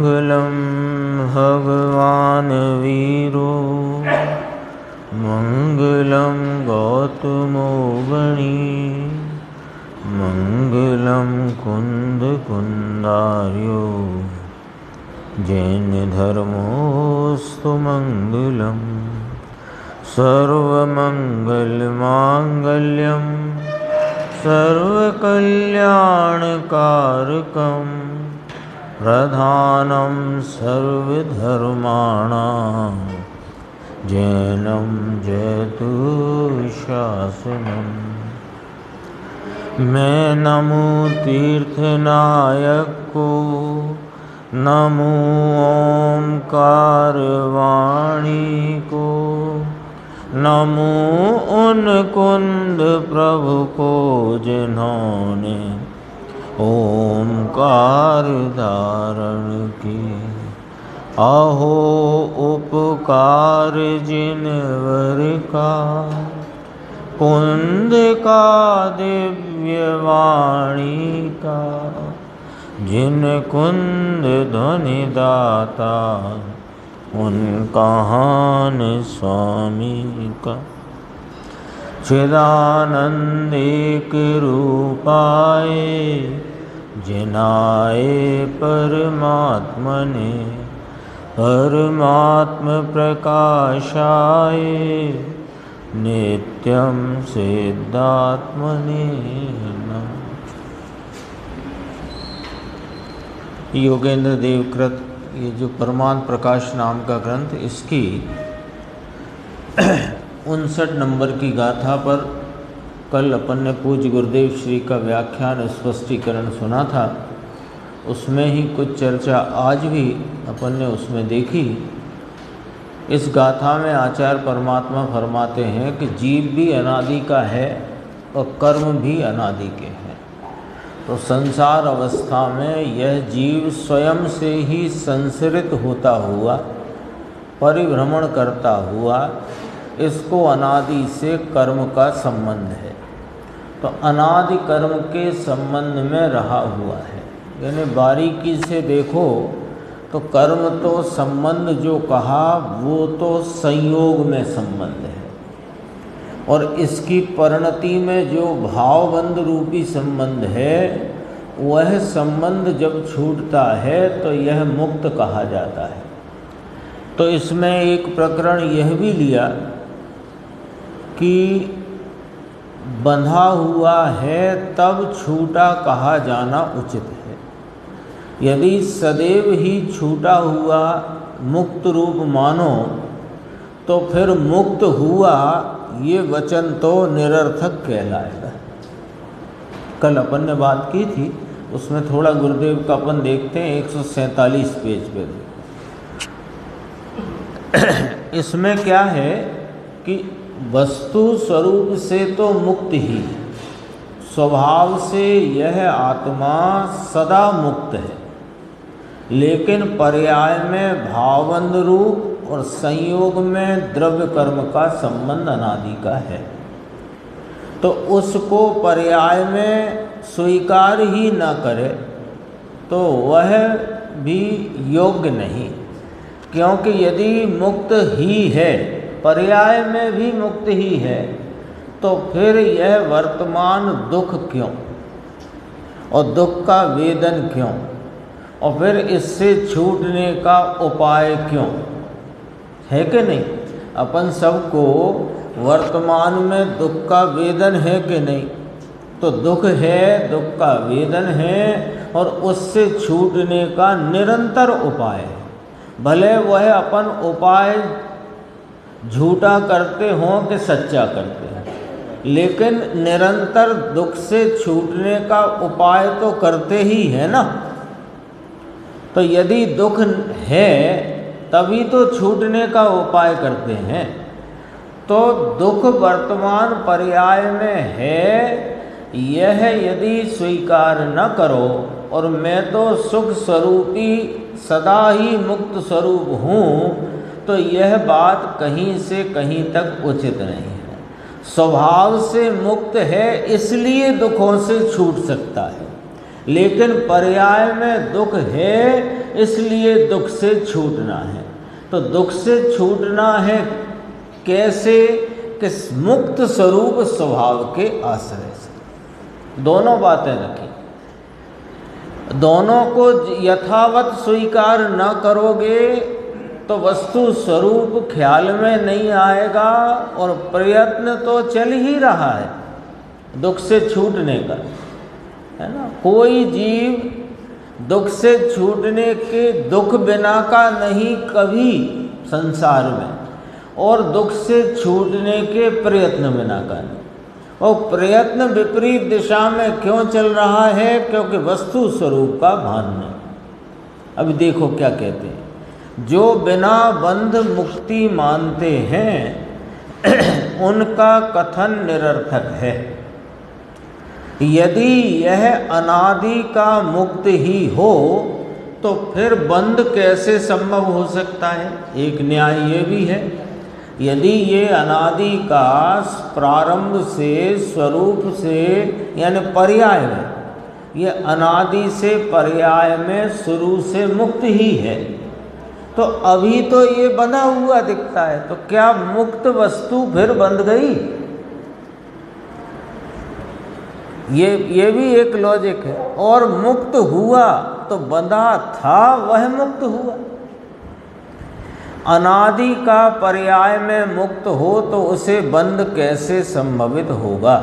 मंगलम भगवान वीरो मंगलम गौतमो गणी मंगलम कुंद कुंदार्यो जैन धर्मोस्तु मंगलम सर्वमंगल मांगल्यम सर्वकल्याणकारकम प्रधानं सर्वधर्माणां जैनं जयतु शासनम्। मैं नमो तीर्थनायक को, नमो ओंकार वाणी को, नमो उन कुंद प्रभु को जिन्होंने ओंकार धारण की। अहो उपकार जिनवर का, कुंद का दिव्य वाणी का, जिन कुंद ध्वनि दाता उन कहान स्वामी का। चिदानंद एक रूपाए जिनाए परमात्मने, परमात्म प्रकाशाय नित्यं सिद्धात्मने नमः। योगेंद्र देव कृत ये जो परमात्म प्रकाश नाम का ग्रंथ, इसकी 59 नंबर की गाथा पर कल अपन ने पूज्य गुरुदेव श्री का व्याख्यान स्पष्टीकरण सुना था। उसमें ही कुछ चर्चा आज भी अपन ने उसमें देखी। इस गाथा में आचार्य परमात्मा फरमाते हैं कि जीव भी अनादि का है और कर्म भी अनादि के हैं। तो संसार अवस्था में यह जीव स्वयं से ही संसरित होता हुआ, परिभ्रमण करता हुआ, इसको अनादि से कर्म का संबंध है। तो अनादि कर्म के संबंध में रहा हुआ है। यानी बारीकी से देखो तो कर्म तो संबंध जो कहा वो तो संयोग में संबंध है, और इसकी परिणति में जो भावबंध रूपी संबंध है, वह संबंध जब छूटता है तो यह मुक्त कहा जाता है। तो इसमें एक प्रकरण यह भी लिया कि बंधा हुआ है तब छूटा कहा जाना उचित है। यदि सदैव ही छूटा हुआ मुक्त रूप मानो तो फिर मुक्त हुआ ये वचन तो निरर्थक कहलाएगा। कल अपन ने बात की थी, उसमें थोड़ा गुरुदेव का अपन देखते हैं 147 पेज पे। इसमें क्या है कि वस्तु स्वरूप से तो मुक्त ही, स्वभाव से यह आत्मा सदा मुक्त है, लेकिन पर्याय में भावबंध रूप और संयोग में द्रव्य कर्म का संबंध अनादि का है। तो उसको पर्याय में स्वीकार ही न करे तो वह भी योग्य नहीं, क्योंकि यदि मुक्त ही है, पर्याय में भी मुक्त ही है, तो फिर यह वर्तमान दुख क्यों और दुख का वेदन क्यों, और फिर इससे छूटने का उपाय क्यों है कि नहीं। अपन सबको वर्तमान में दुख का वेदन है कि नहीं। तो दुख है, दुख का वेदन है, और उससे छूटने का निरंतर उपाय है। भले वह अपन उपाय झूठा करते हों कि सच्चा करते हैं, लेकिन निरंतर दुख से छूटने का उपाय तो करते ही है ना। तो यदि दुख है तभी तो छूटने का उपाय करते हैं। तो दुख वर्तमान पर्याय में है, यह यदि स्वीकार न करो, और मैं तो सुख स्वरूपी सदा ही मुक्त स्वरूप हूँ, तो यह बात कहीं से कहीं तक उचित नहीं है। स्वभाव से मुक्त है इसलिए दुखों से छूट सकता है, लेकिन पर्याय में दुख है इसलिए दुख से छूटना है। तो दुख से छूटना है कैसे? किस मुक्त स्वरूप स्वभाव के आश्रय से। दोनों बातें रखी, दोनों को यथावत स्वीकार न करोगे तो वस्तु स्वरूप ख्याल में नहीं आएगा, और प्रयत्न तो चल ही रहा है दुख से छूटने का, है ना। कोई जीव दुख से छूटने के दुख बिना का नहीं कभी संसार में, और दुख से छूटने के प्रयत्न बिना का नहीं। और प्रयत्न विपरीत दिशा में क्यों चल रहा है? क्योंकि वस्तु स्वरूप का भान नहीं। अभी देखो क्या कहते हैं, जो बिना बंध मुक्ति मानते हैं उनका कथन निरर्थक है। यदि यह अनादि का मुक्त ही हो तो फिर बंध कैसे संभव हो सकता है? एक न्याय ये भी है, यदि ये अनादि का प्रारंभ से स्वरूप से यानी पर्याय में, ये अनादि से पर्याय में शुरू से मुक्त ही है, तो अभी तो ये बंधा हुआ दिखता है, तो क्या मुक्त वस्तु फिर बंध गई? ये भी एक लॉजिक है। और मुक्त हुआ तो बंधा था वह मुक्त हुआ। अनादि का पर्याय में मुक्त हो तो उसे बंध कैसे संभवित होगा?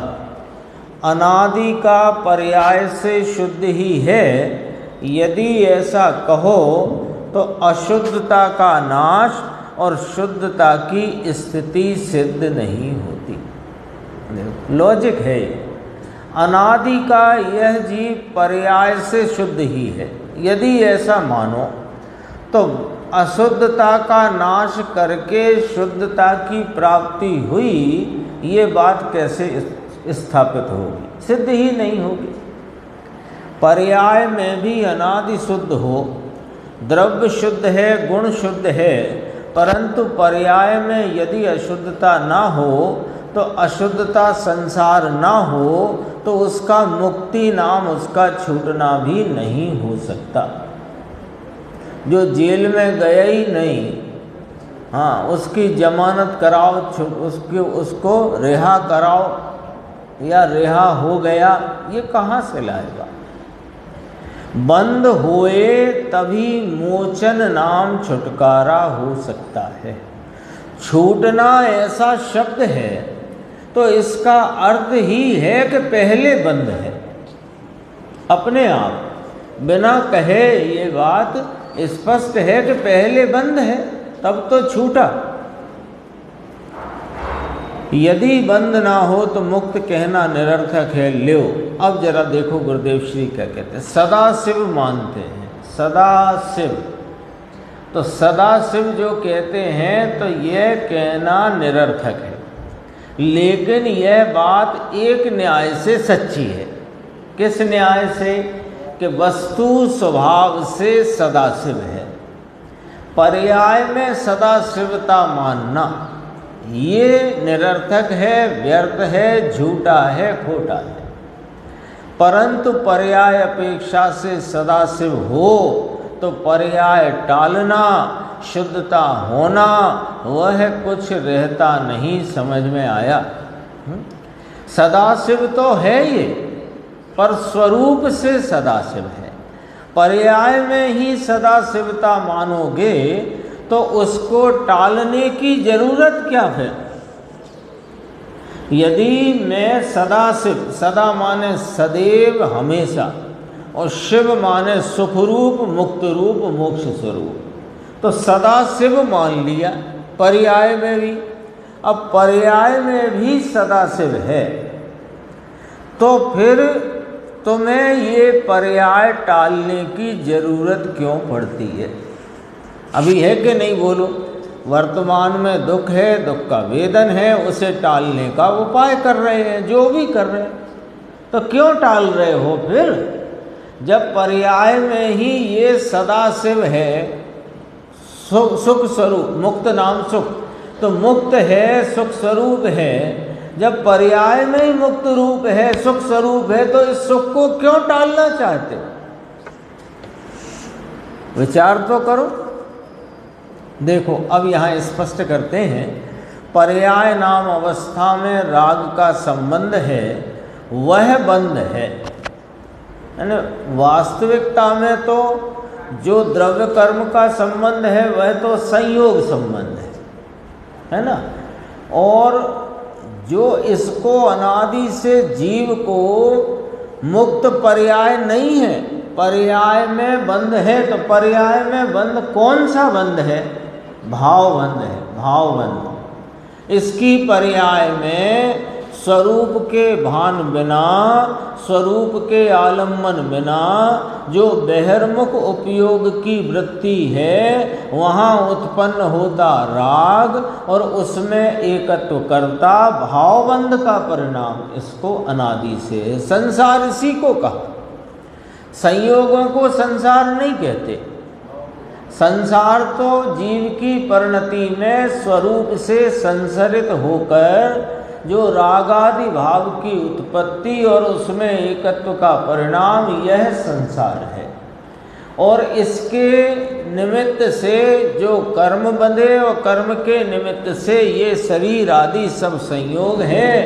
अनादि का पर्याय से शुद्ध ही है। यदि ऐसा कहो तो अशुद्धता का नाश और शुद्धता की स्थिति सिद्ध नहीं होती। लॉजिक है, अनादि का यह जीव पर्याय से शुद्ध ही है। यदि ऐसा मानो तो अशुद्धता का नाश करके शुद्धता की प्राप्ति हुई, ये बात कैसे स्थापित होगी? सिद्ध ही नहीं होगी। पर्याय में भी अनादि शुद्ध हो, द्रव्य शुद्ध है, गुण शुद्ध है, परंतु पर्याय में यदि अशुद्धता ना हो तो अशुद्धता संसार ना हो तो उसका मुक्ति नाम उसका छूटना भी नहीं हो सकता। जो जेल में गया ही नहीं, हाँ, उसकी जमानत कराओ, उसको रिहा कराओ या रिहा हो गया, ये कहाँ से लाएगा? बंद होए तभी मोचन नाम छुटकारा हो सकता है। छूटना ऐसा शब्द है तो इसका अर्थ ही है कि पहले बंद है। अपने आप बिना कहे ये बात स्पष्ट है कि पहले बंद है, तब तो छूटा। यदि बंद ना हो तो मुक्त कहना निरर्थक है। ल्यो, अब जरा देखो गुरुदेव श्री क्या कहते हैं। सदा शिव मानते हैं, सदा शिव। तो सदा शिव जो कहते हैं तो यह कहना निरर्थक है, लेकिन यह बात एक न्याय से सच्ची है। किस न्याय से? कि वस्तु स्वभाव से सदाशिव है। पर्याय में सदाशिवता मानना ये निरर्थक है, व्यर्थ है, झूठा है, खोटा है। परंतु पर्याय अपेक्षा से सदाशिव हो तो पर्याय टालना, शुद्धता होना, वह कुछ रहता नहीं। समझ में आया? सदाशिव तो है ये, पर स्वरूप से सदाशिव है। पर्याय में ही सदाशिवता मानोगे तो उसको टालने की जरूरत क्या है? यदि मैं सदाशिव, सदा माने सदैव, हमेशा, और शिव माने सुखरूप, मुक्त रूप, मोक्ष स्वरूप, तो सदाशिव मान लिया पर्याय में भी। अब पर्याय में भी सदाशिव है तो फिर तुम्हें ये पर्याय टालने की जरूरत क्यों पड़ती है? अभी है कि नहीं बोलो? वर्तमान में दुख है, दुख का वेदन है, उसे टालने का उपाय कर रहे हैं, जो भी कर रहे हैं, तो क्यों टाल रहे हो फिर? जब पर्याय में ही ये सदाशिव है, सुख स्वरूप, मुक्त नाम सुख, तो मुक्त है, सुख स्वरूप है। जब पर्याय में ही मुक्त रूप है, सुख स्वरूप है, तो इस सुख को क्यों टालना चाहते हो? विचार तो करो। देखो अब यहाँ स्पष्ट करते हैं, पर्याय नाम अवस्था में राग का संबंध है, वह बंध है। वास्तविकता में तो जो द्रव्य कर्म का संबंध है वह तो संयोग संबंध है ना। और जो इसको अनादि से जीव को मुक्त पर्याय नहीं है, पर्याय में बंध है। तो पर्याय में बंध कौन सा बंध है? भाव बंध है, भाव बंध। इसकी पर्याय में स्वरूप के भान बिना, स्वरूप के आलम्बन बिना जो बहिर्मुख उपयोग की वृत्ति है, वहाँ उत्पन्न होता राग और उसमें एकत्व करता भावबंध का परिणाम इसको अनादि से है। संसार इसी को कहा। संयोगों को संसार नहीं कहते। संसार तो जीव की परिणति में स्वरूप से संसरित होकर जो रागादि भाव की उत्पत्ति और उसमें एकत्व का परिणाम, यह संसार है। और इसके निमित्त से जो कर्म बंधे और कर्म के निमित्त से ये शरीर आदि सब संयोग है।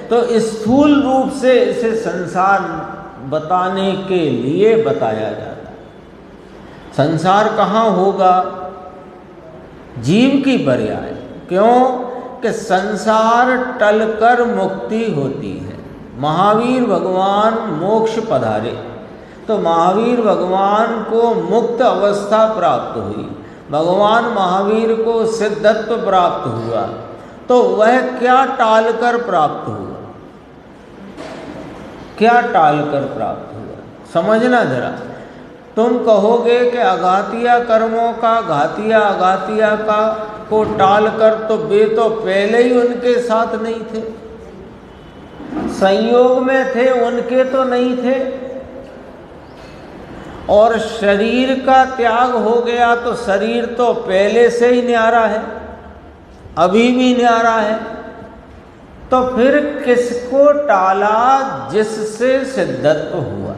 तो स्थूल रूप से इसे संसार बताने के लिए बताया जाता है। संसार कहाँ होगा? जीव की पर्याय। क्यों कि संसार टलकर मुक्ति होती है। महावीर भगवान मोक्ष पधारे तो महावीर भगवान को मुक्त अवस्था प्राप्त हुई, भगवान महावीर को सिद्धत्व प्राप्त हुआ। तो वह क्या टालकर प्राप्त हुआ? क्या टालकर प्राप्त हुआ? समझना जरा। तुम कहोगे कि अघातिया कर्मों का, घातिया अघातिया का को टालकर, तो वे तो पहले ही उनके साथ नहीं थे, संयोग में थे, उनके तो नहीं थे। और शरीर का त्याग हो गया तो शरीर तो पहले से ही न्यारा है, अभी भी न्यारा है। तो फिर किसको टाला जिससे सिद्धत्व हुआ?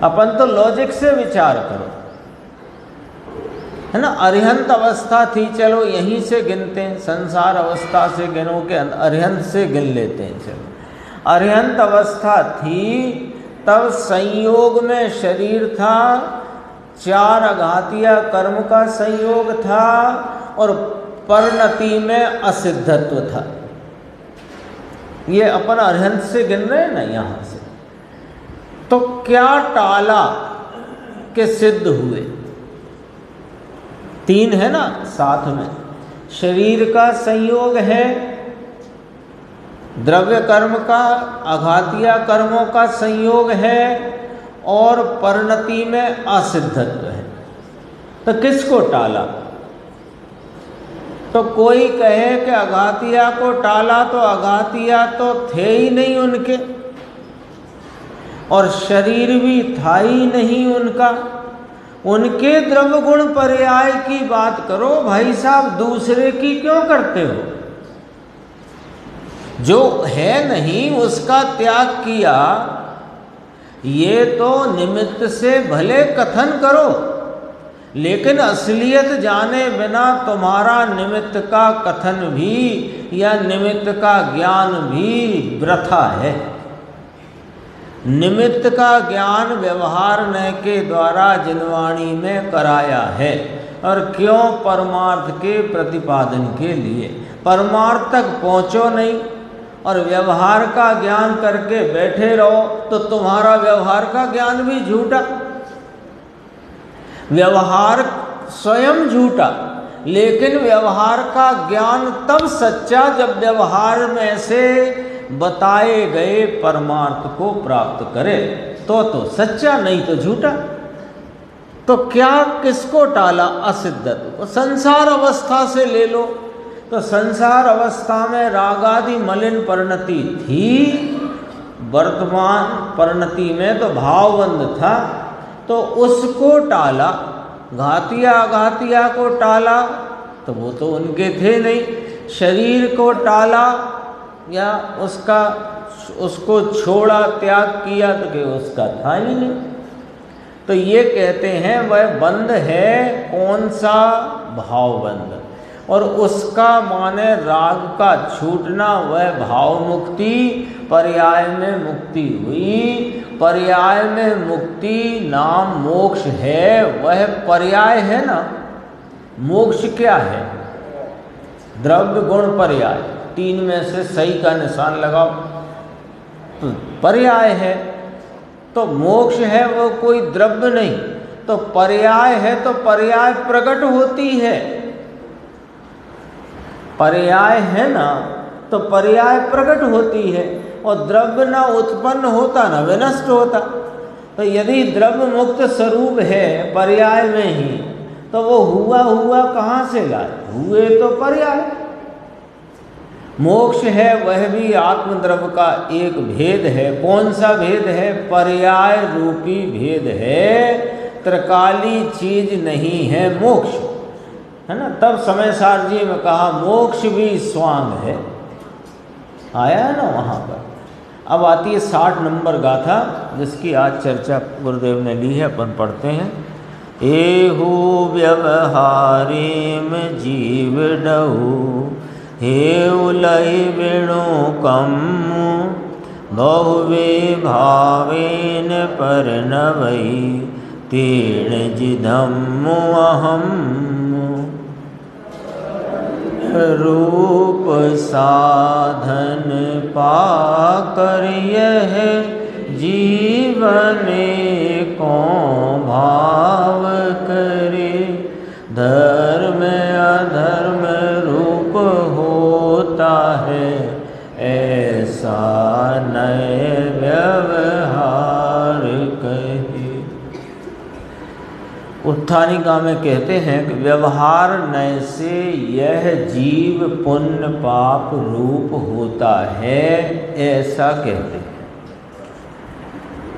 अपन तो लॉजिक से विचार करो, है ना। अरिहंत अवस्था थी, चलो यहीं से गिनते हैं, संसार अवस्था से गिनो के अरिहंत से गिन लेते हैं। चलो अरिहंत अवस्था थी, तब संयोग में शरीर था, 4 अघातिया कर्म का संयोग था और परिणति में असिद्धत्व था। ये अपन अरिहंत से गिन रहे हैं ना यहाँ से। तो क्या टाला के सिद्ध हुए? 3 है ना साथ में। शरीर का संयोग है, द्रव्य कर्म का, अघातिया कर्मों का संयोग है और परिणति में असिद्धत्व है। तो किसको टाला? तो कोई कहे कि अघातिया को टाला, तो अघातिया तो थे ही नहीं उनके और शरीर भी था ही नहीं उनका। उनके द्रव्य गुण पर्याय की बात करो भाई साहब, दूसरे की क्यों करते हो? जो है नहीं उसका त्याग किया, ये तो निमित्त से भले कथन करो, लेकिन असलियत जाने बिना तुम्हारा निमित्त का कथन भी या निमित्त का ज्ञान भी वृथा है। निमित्त का ज्ञान व्यवहार न के द्वारा जिनवाणी में कराया है। और क्यों? परमार्थ के प्रतिपादन के लिए। परमार्थ तक पहुँचो नहीं और व्यवहार का ज्ञान करके बैठे रहो तो तुम्हारा व्यवहार का ज्ञान भी झूठा, व्यवहार स्वयं झूठा। लेकिन व्यवहार का ज्ञान तब सच्चा जब व्यवहार में से बताए गए परमार्थ को प्राप्त करे, तो सच्चा, नहीं तो झूठा। तो क्या किसको टाला? असिद्धत्व। संसार अवस्था से ले लो तो संसार अवस्था में रागादि मलिन परिणति थी, वर्तमान परिणति में तो भावबंध था, तो उसको टाला। घातिया अघातिया को टाला तो वो तो उनके थे नहीं। शरीर को टाला या उसको छोड़ा, त्याग किया तो कि उसका था ही नहीं। तो ये कहते हैं वह बंध है कौन सा? भाव बंध। और उसका माने राग का छूटना, वह भाव मुक्ति। पर्याय में मुक्ति हुई। पर्याय में मुक्ति नाम मोक्ष है, वह पर्याय है ना। मोक्ष क्या है? द्रव्य गुण पर्याय, तीन में से सही का निशान लगाओ तो पर्याय है। तो मोक्ष है वो कोई द्रव्य नहीं, तो पर्याय है तो पर्याय प्रकट होती है। पर्याय है ना तो पर्याय प्रकट होती है, और द्रव्य ना उत्पन्न होता ना विनष्ट होता। तो यदि द्रव्य मुक्त स्वरूप है पर्याय में ही, तो वो हुआ हुआ कहाँ से लाए? हुए तो पर्याय। मोक्ष है वह भी आत्मद्रव्य का एक भेद है। कौन सा भेद है? पर्याय रूपी भेद है, त्रिकाली चीज नहीं है मोक्ष, है ना। तब समय सारजी में कहा मोक्ष भी स्वांग है, आया है ना वहाँ पर। अब आती है 60 नंबर गाथा, जिसकी आज चर्चा गुरुदेव ने ली है, अपन पढ़ते हैं। एहु व्यवहारे में जीव डहु, हे उलय वेणु कम, बहुवे भावेन परनवै, तेण जिधम अहम। रूप साधन पाकर यह जीवन को भाव करे, धर्म अधर्म रूप होता है, ऐसा नए व्यवहार कहे। उत्थानिका में कहते हैं कि व्यवहार नय से यह जीव पुण्य पाप रूप होता है, ऐसा कहते हैं।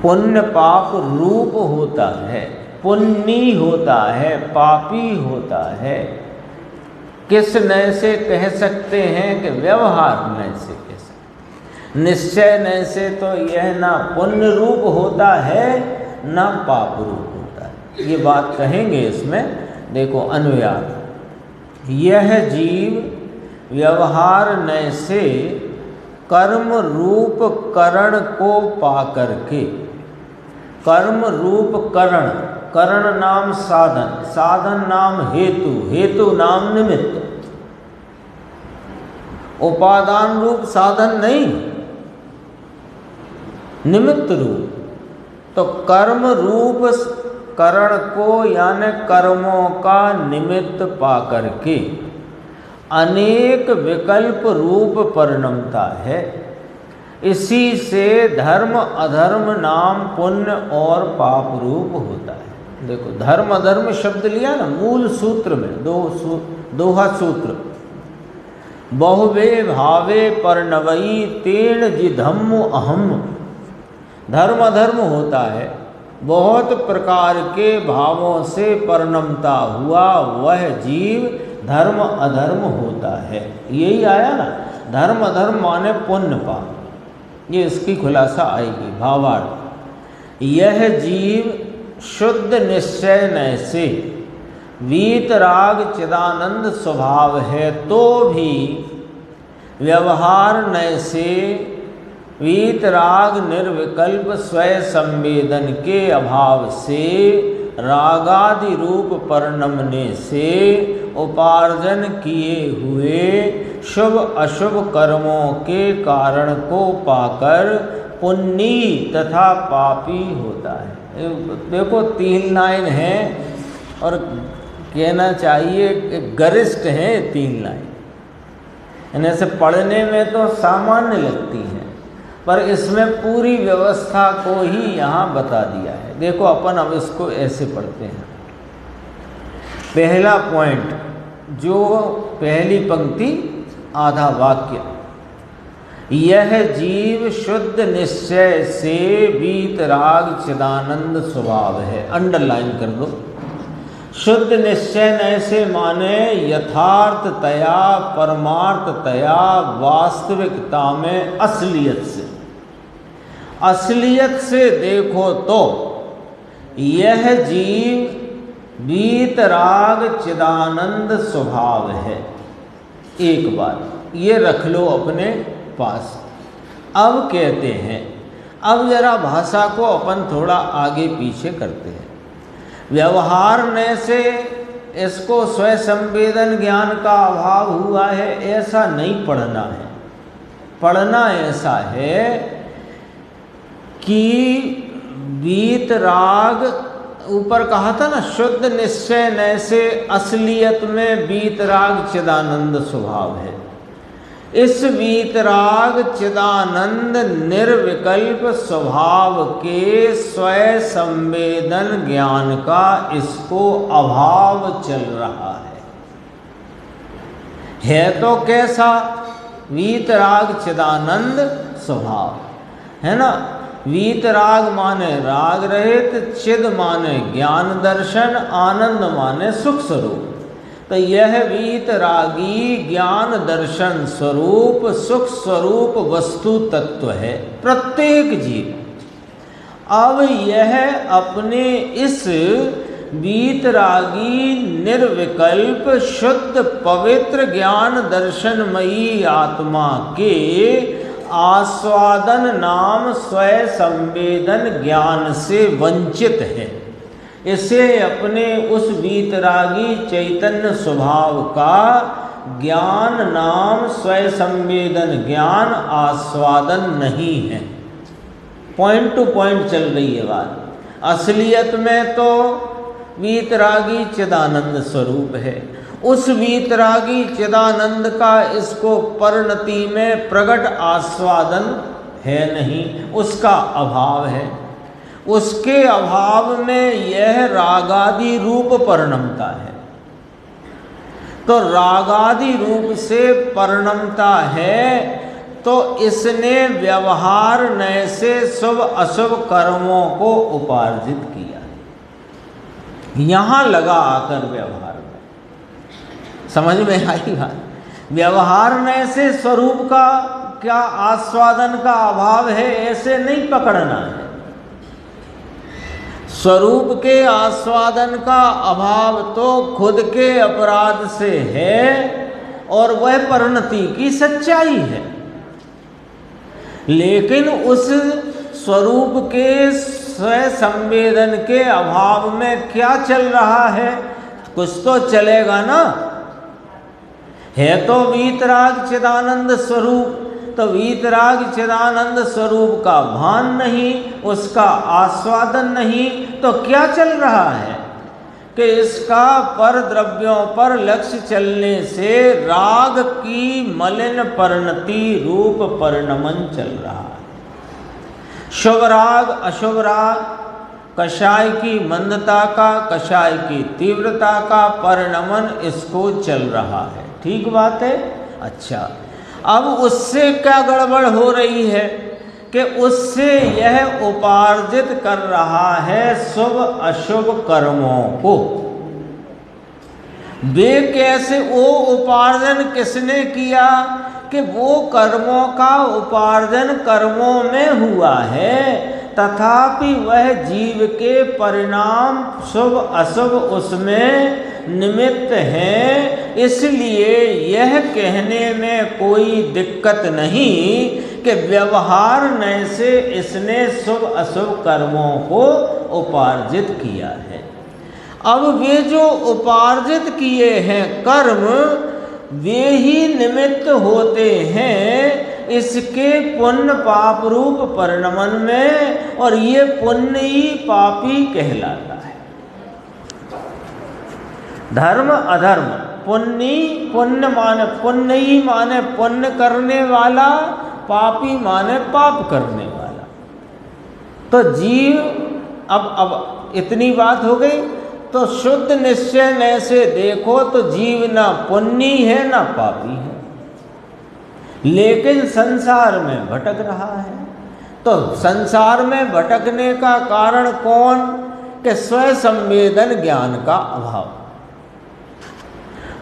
पुण्य पाप रूप होता है, पुण्य होता है, पापी होता है। किस नय से कह सकते हैं? कि व्यवहार नय से कह सकते। निश्चय नय से तो यह ना पुण्य रूप होता है ना पाप रूप होता है, ये बात कहेंगे इसमें। देखो अन्वयार्थ, यह जीव व्यवहार नय से कर्म रूप करण को पाकर के, कर्म रूप करण, करण नाम साधन, साधन नाम हेतु, हेतु नाम निमित्त। उपादान रूप साधन नहीं, निमित्त रूप। तो कर्म रूप करण को यानी कर्मों का निमित्त पाकर के अनेक विकल्प रूप परिणमता है। इसी से धर्म अधर्म नाम पुण्य और पाप रूप होता है। देखो धर्म अधर्म शब्द लिया ना मूल सूत्र में, दोहा सूत्र। बहुवे भावे परनवई तेण जिधम्म अहम। धर्म अधर्म होता है, बहुत प्रकार के भावों से परिणमता हुआ वह जीव धर्म अधर्म होता है। यही आया ना, धर्म अधर्म माने पुण्य पाप, ये इसकी खुलासा आएगी। भावार्थ, यह जीव शुद्ध निश्चय नय से वीतराग चिदानंद स्वभाव है, तो भी व्यवहार नय से वीतराग निर्विकल्प स्वय संवेदन के अभाव से रागादि रूप परिणमने से उपार्जन किए हुए शुभ अशुभ कर्मों के कारण को पाकर पुण्य तथा पापी होता है। देखो 3 लाइन है और कहना चाहिए कि गरिष्ठ है 3 लाइन। यानी से पढ़ने में तो सामान्य लगती है, पर इसमें पूरी व्यवस्था को ही यहाँ बता दिया है। देखो अपन अब इसको ऐसे पढ़ते हैं। पहला पॉइंट, जो पहली पंक्ति आधा वाक्य, यह जीव शुद्ध निश्चय से वीतराग चिदानंद स्वभाव है। अंडरलाइन कर दो। शुद्ध निश्चय नय से माने यथार्थतया परमार्थतया वास्तविकता में असलियत से। असलियत से देखो तो यह जीव वीतराग चिदानंद स्वभाव है। एक बात ये रख लो अपने पास। अब कहते हैं, अब जरा भाषा को अपन थोड़ा आगे पीछे करते हैं। व्यवहार ने से इसको स्वयं संवेदन ज्ञान का अभाव हुआ है, ऐसा नहीं पढ़ना है। पढ़ना ऐसा है कि वीतराग, ऊपर कहा था ना, शुद्ध निश्चय न से असलियत में वीतराग चिदानंद स्वभाव है। इस वीतराग चिदानंद निर्विकल्प स्वभाव के स्वयं संवेदन ज्ञान का इसको अभाव चल रहा है तो कैसा? वीतराग चिदानंद स्वभाव है ना। वीतराग माने राग रहित, चिद माने ज्ञान दर्शन, आनंद माने सुख स्वरूप। तो यह वीतरागी ज्ञान दर्शन स्वरूप सुख स्वरूप वस्तु तत्व है प्रत्येक जीव। अब यह अपने इस वीतरागी निर्विकल्प शुद्ध पवित्र ज्ञान दर्शनमयी आत्मा के आस्वादन नाम स्वयं संवेदन ज्ञान से वंचित है। इसे अपने उस वीतरागी चैतन्य स्वभाव का ज्ञान नाम स्वयं संवेदन ज्ञान आस्वादन नहीं है। पॉइंट टू पॉइंट चल रही है बात। असलियत में तो वीतरागी चिदानंद स्वरूप है। उस वीतरागी चिदानंद का इसको परिणति में प्रकट आस्वादन है नहीं, उसका अभाव है। उसके अभाव में यह रागादि रूप परिणमता है। तो रागादि रूप से परिणमता है तो इसने व्यवहार नय से शुभ अशुभ कर्मों को उपार्जित किया। यहां लगा आकर व्यवहार में, समझ में आई बात? व्यवहार नय से स्वरूप का क्या आस्वादन का अभाव है ऐसे नहीं पकड़ना है। स्वरूप के आस्वादन का अभाव तो खुद के अपराध से है और वह परिणति की सच्चाई है। लेकिन उस स्वरूप के स्वयं संवेदन के अभाव में क्या चल रहा है? कुछ तो चलेगा ना। है तो वीतराग चिदानंद स्वरूप, तो वीतराग चिदानंद स्वरूप का भान नहीं, उसका आस्वादन नहीं, तो क्या चल रहा है कि इसका पर द्रव्यों पर लक्ष्य चलने से राग की मलिन परिणति रूप परिणमन चल रहा है। शुभ राग अशुभ राग, कषाय की मंदता का, कषाय की तीव्रता का परिणमन इसको चल रहा है। ठीक बात है। अच्छा, अब उससे क्या गड़बड़ हो रही है कि उससे यह उपार्जित कर रहा है शुभ अशुभ कर्मों को। वे कैसे? वो उपार्जन किसने किया कि वो कर्मों का उपार्जन कर्मों में हुआ है, तथापि वह जीव के परिणाम शुभ अशुभ उसमें निमित्त हैं। इसलिए यह कहने में कोई दिक्कत नहीं कि व्यवहार नय से इसने शुभ अशुभ कर्मों को उपार्जित किया है। अब वे जो उपार्जित किए हैं कर्म, वे ही निमित्त होते हैं इसके पुण्य पाप रूप परिणमन में, और ये पुण्य ही पापी कहलाता है। धर्म अधर्म, पुण्य माने पुण्य करने वाला, पापी माने पाप करने वाला। तो जीव अब इतनी बात हो गई। तो शुद्ध निश्चय न से देखो तो जीव ना पुण्य है ना पापी है, लेकिन संसार में भटक रहा है। तो संसार में भटकने का कारण कौन? कि स्वयं संवेदन ज्ञान का अभाव।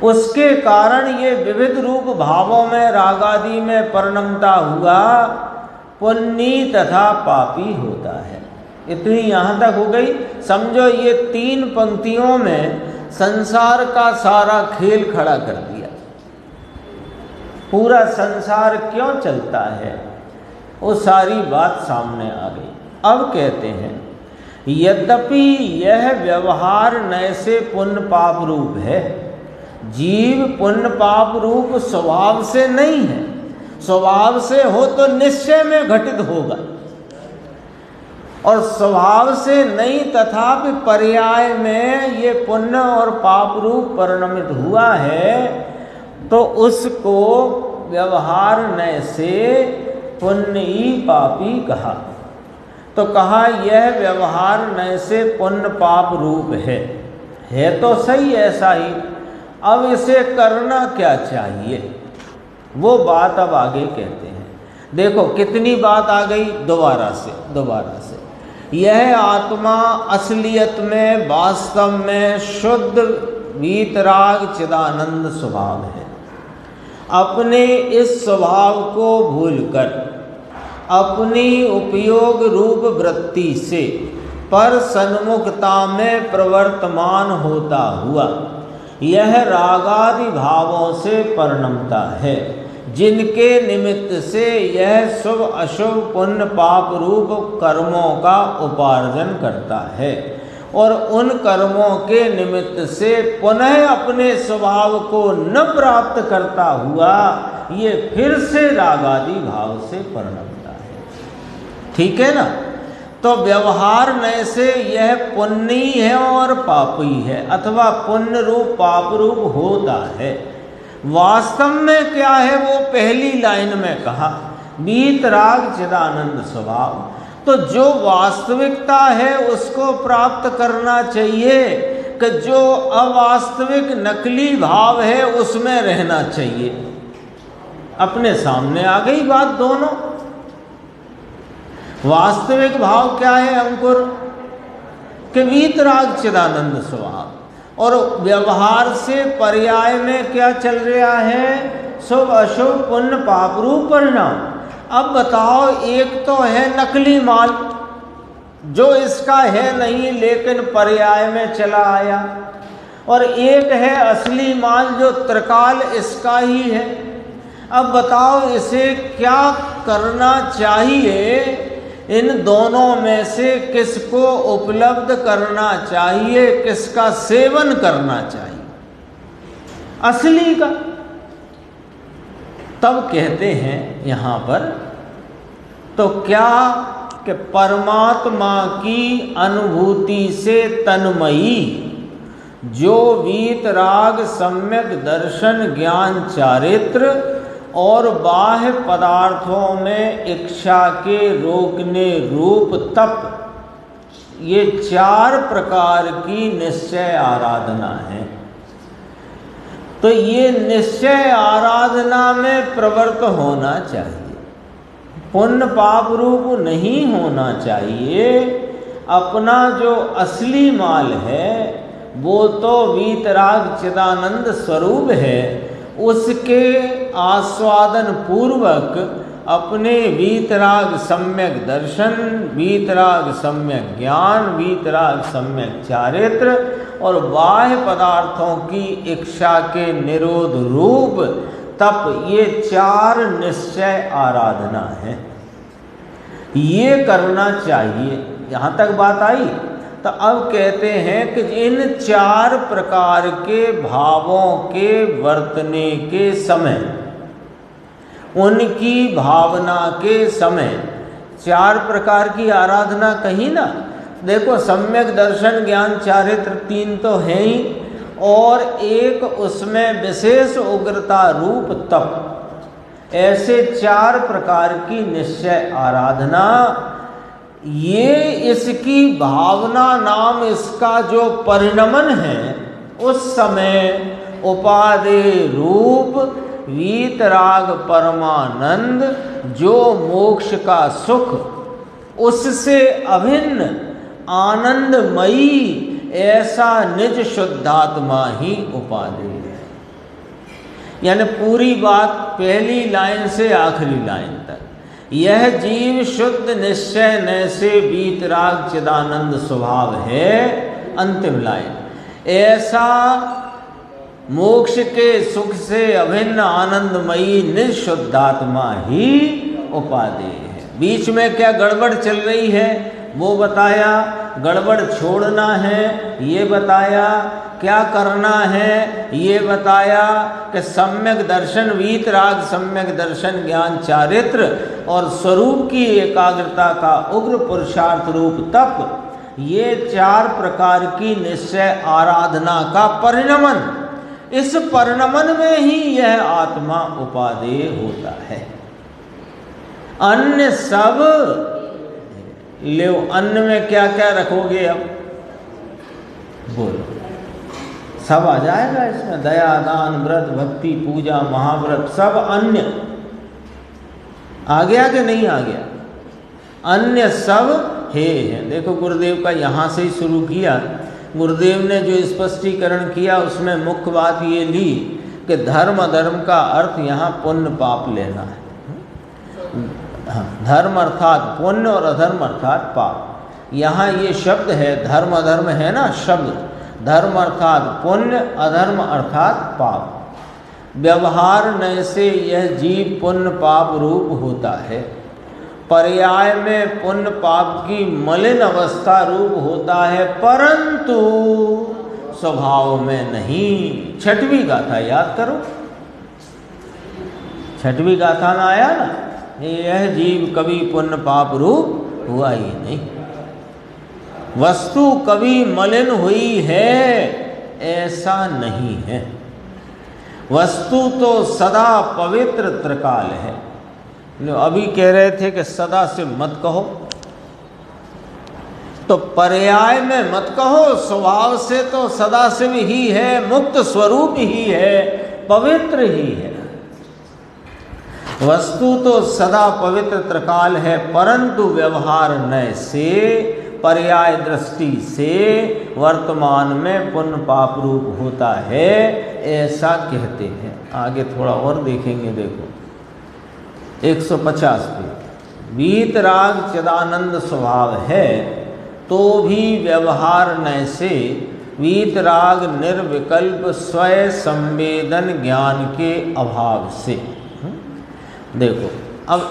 उसके कारण ये विविध रूप भावों में रागादि में परिणमता हुआ पुण्य तथा पापी होता है। इतनी यहाँ तक हो गई। समझो ये 3 पंक्तियों में संसार का सारा खेल खड़ा कर दिया। पूरा संसार क्यों चलता है वो सारी बात सामने आ गई। अब कहते हैं यद्यपि यह व्यवहार नय से पुण्य पाप रूप है, जीव पुण्य पाप रूप स्वभाव से नहीं है। स्वभाव से हो तो निश्चय में घटित होगा, और स्वभाव से नहीं तथापि पर्याय में ये पुण्य और पाप रूप परिणमित हुआ है, तो उसको व्यवहार नय से पुण्यी पापी कहा। तो कहा यह व्यवहार नय से पुण्य पाप रूप है तो सही ऐसा ही। अब इसे करना क्या चाहिए वो बात अब आगे कहते हैं। देखो कितनी बात आ गई दोबारा से। यह आत्मा असलियत में वास्तव में शुद्ध वीतराग चिदानंद स्वभाव है। अपने इस स्वभाव को भूलकर अपनी उपयोग रूप वृत्ति से पर सन्मुखता में प्रवर्तमान होता हुआ यह रागादि भावों से परिणमता है, जिनके निमित्त से यह शुभ अशुभ पुण्य पाप रूप कर्मों का उपार्जन करता है, और उन कर्मों के निमित्त से पुनः अपने स्वभाव को न प्राप्त करता हुआ ये फिर से रागादि भाव से परिणमता है। ठीक है ना। तो व्यवहार नय से यह पुण्य है और पापी है, अथवा पुण्य रूप पाप रूप होता है। वास्तव में क्या है वो पहली लाइन में कहा, वीतराग चिदानंद स्वभाव। तो जो वास्तविकता है उसको प्राप्त करना चाहिए कि जो अवास्तविक नकली भाव है उसमें रहना चाहिए। अपने सामने आ गई बात दोनों। वास्तविक भाव क्या है अंकुर, कि वीतराग चिदानंद स्वभाव, और व्यवहार से पर्याय में क्या चल रहा है, शुभ अशुभ पुण्य पाप रूप परिणाम। अब बताओ, एक तो है नकली माल जो इसका है नहीं लेकिन पर्याय में चला आया, और एक है असली माल जो त्रिकाल इसका ही है। अब बताओ इसे क्या करना चाहिए, इन दोनों में से किसको उपलब्ध करना चाहिए, किसका सेवन करना चाहिए, असली का। तब कहते हैं यहाँ पर, तो क्या कि परमात्मा की अनुभूति से तन्मयी जो वीतराग सम्यक दर्शन ज्ञान चारित्र और बाह्य पदार्थों में इच्छा के रोकने रूप तप, ये 4 प्रकार की निश्चय आराधना है। तो ये निश्चय आराधना में प्रवृत्त होना चाहिए, पुण्य पाप रूप नहीं होना चाहिए। अपना जो असली माल है वो तो वीतराग चिदानंद स्वरूप है, उसके आस्वादन पूर्वक अपने वीतराग सम्यक दर्शन, वीतराग सम्यक ज्ञान, वीतराग सम्यक चारित्र और बाह्य पदार्थों की इच्छा के निरोध रूप तप, ये 4 निश्चय आराधना है। ये करना चाहिए। यहाँ तक बात आई। तो अब कहते हैं कि इन 4 प्रकार के भावों के वर्तने के समय, उनकी भावना के समय 4 प्रकार की आराधना कही ना। देखो, सम्यक दर्शन ज्ञान चारित्र 3 तो हैं ही, और एक उसमें विशेष उग्रता रूप तप। ऐसे 4 प्रकार की निश्चय आराधना, ये इसकी भावना नाम इसका जो परिणमन है, उस समय उपादे रूप वीतराग परमानंद जो मोक्ष का सुख, उससे अभिन्न आनंदमयी ऐसा निज शुद्धात्मा ही उपाधि है। यानी पूरी बात पहली लाइन से आखिरी लाइन तक यह जीव शुद्ध निश्चय न से वीतराग चिदानंद स्वभाव है। अंतिम लाइन, ऐसा मोक्ष के सुख से अभिन्न आनंदमयी निःशुद्धात्मा ही उपादेय है। बीच में क्या गड़बड़ चल रही है वो बताया, गड़बड़ छोड़ना है ये बताया, क्या करना है ये बताया कि सम्यक दर्शन वीतराग, सम्यक दर्शन ज्ञान चारित्र और स्वरूप की एकाग्रता का उग्र पुरुषार्थ रूप तप, ये 4 प्रकार की निश्चय आराधना का परिणमन, इस परिणमन में ही यह आत्मा उपादेय होता है। अन्य सब ले, अन्न में क्या क्या रखोगे अब बोलो, सब आ जाएगा इसमें, दया दान व्रत भक्ति पूजा महाव्रत सब अन्य आ गया कि नहीं आ गया? अन्य सब हे है। देखो गुरुदेव का यहाँ से ही शुरू किया। गुरुदेव ने जो स्पष्टीकरण किया उसमें मुख्य बात ये ली कि धर्म अधर्म का अर्थ यहाँ पुण्य पाप लेना है। धर्म अर्थात पुण्य और अधर्म अर्थात पाप। यहाँ ये शब्द है, धर्म अधर्म है ना शब्द, धर्म अर्थात पुण्य, अधर्म अर्थात पाप। व्यवहार नय से यह जीव पुण्य पाप रूप होता है। पर्याय में पुण्य पाप की मलिन अवस्था रूप होता है, परंतु स्वभाव में नहीं। छठवीं गाथा याद करो, छठवीं गाथा में आया ना, यह जीव कभी पुण्य पाप रूप हुआ ही नहीं। वस्तु कभी मलिन हुई है ऐसा नहीं है। वस्तु तो सदा पवित्र त्रिकाल है। अभी कह रहे थे कि सदा से मत कहो, तो पर्याय में मत कहो। स्वभाव से तो सदा शिव ही है, मुक्त स्वरूप ही है, पवित्र ही है। वस्तु तो सदा पवित्र त्रिकाल है, परंतु व्यवहार नय से, पर्याय दृष्टि से वर्तमान में पुण्य पाप रूप होता है, ऐसा कहते हैं। आगे थोड़ा और देखेंगे। देखो 150 पे, वीतराग चिदानंद स्वभाव है तो भी व्यवहार नय से वीतराग निर्विकल्प स्वयं संवेदन ज्ञान के अभाव से। देखो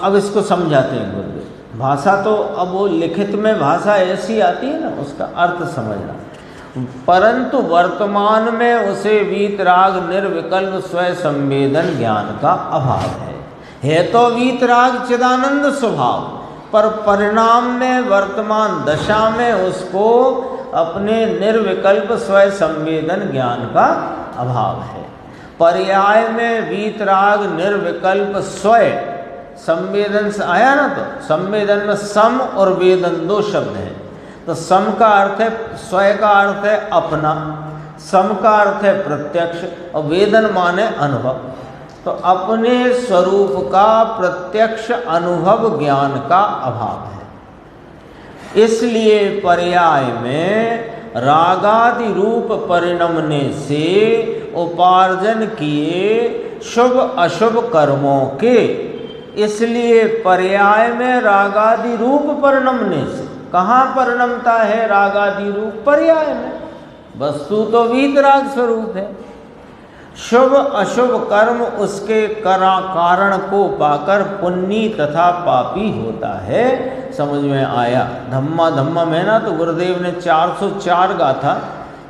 अब इसको समझाते हैं गुरुदेव। भाषा तो अब वो लिखित में भाषा ऐसी आती है ना, उसका अर्थ समझना। परंतु वर्तमान में उसे वीतराग निर्विकल्प स्वयं संवेदन ज्ञान का अभाव है तो वीतराग चिदानंद स्वभाव, पर परिणाम में वर्तमान दशा में उसको अपने निर्विकल्प स्वयं संवेदन ज्ञान का अभाव है। पर्याय में वीतराग निर्विकल्प स्वयं संवेदन से आया ना, तो संवेदन में सम और वेदन 2 शब्द हैं। तो सम का अर्थ है, स्वयं का अर्थ है अपना, सम का अर्थ है प्रत्यक्ष, और वेदन माने अनुभव। तो अपने स्वरूप का प्रत्यक्ष अनुभव ज्ञान का अभाव है। इसलिए पर्याय में रागादि रूप परिणमने से उपार्जन किए शुभ अशुभ कर्मों के, इसलिए पर्याय में रागादि रूप परिणमने से, कहाँ परिणमता है रागादि रूप? पर्याय में। वस्तु तो वीतराग स्वरूप है। शुभ अशुभ कर्म उसके कारण को पाकर पुण्य तथा पापी होता है। समझ में आया? धम्मा धम्मा में ना, तो गुरुदेव ने 404 गाथा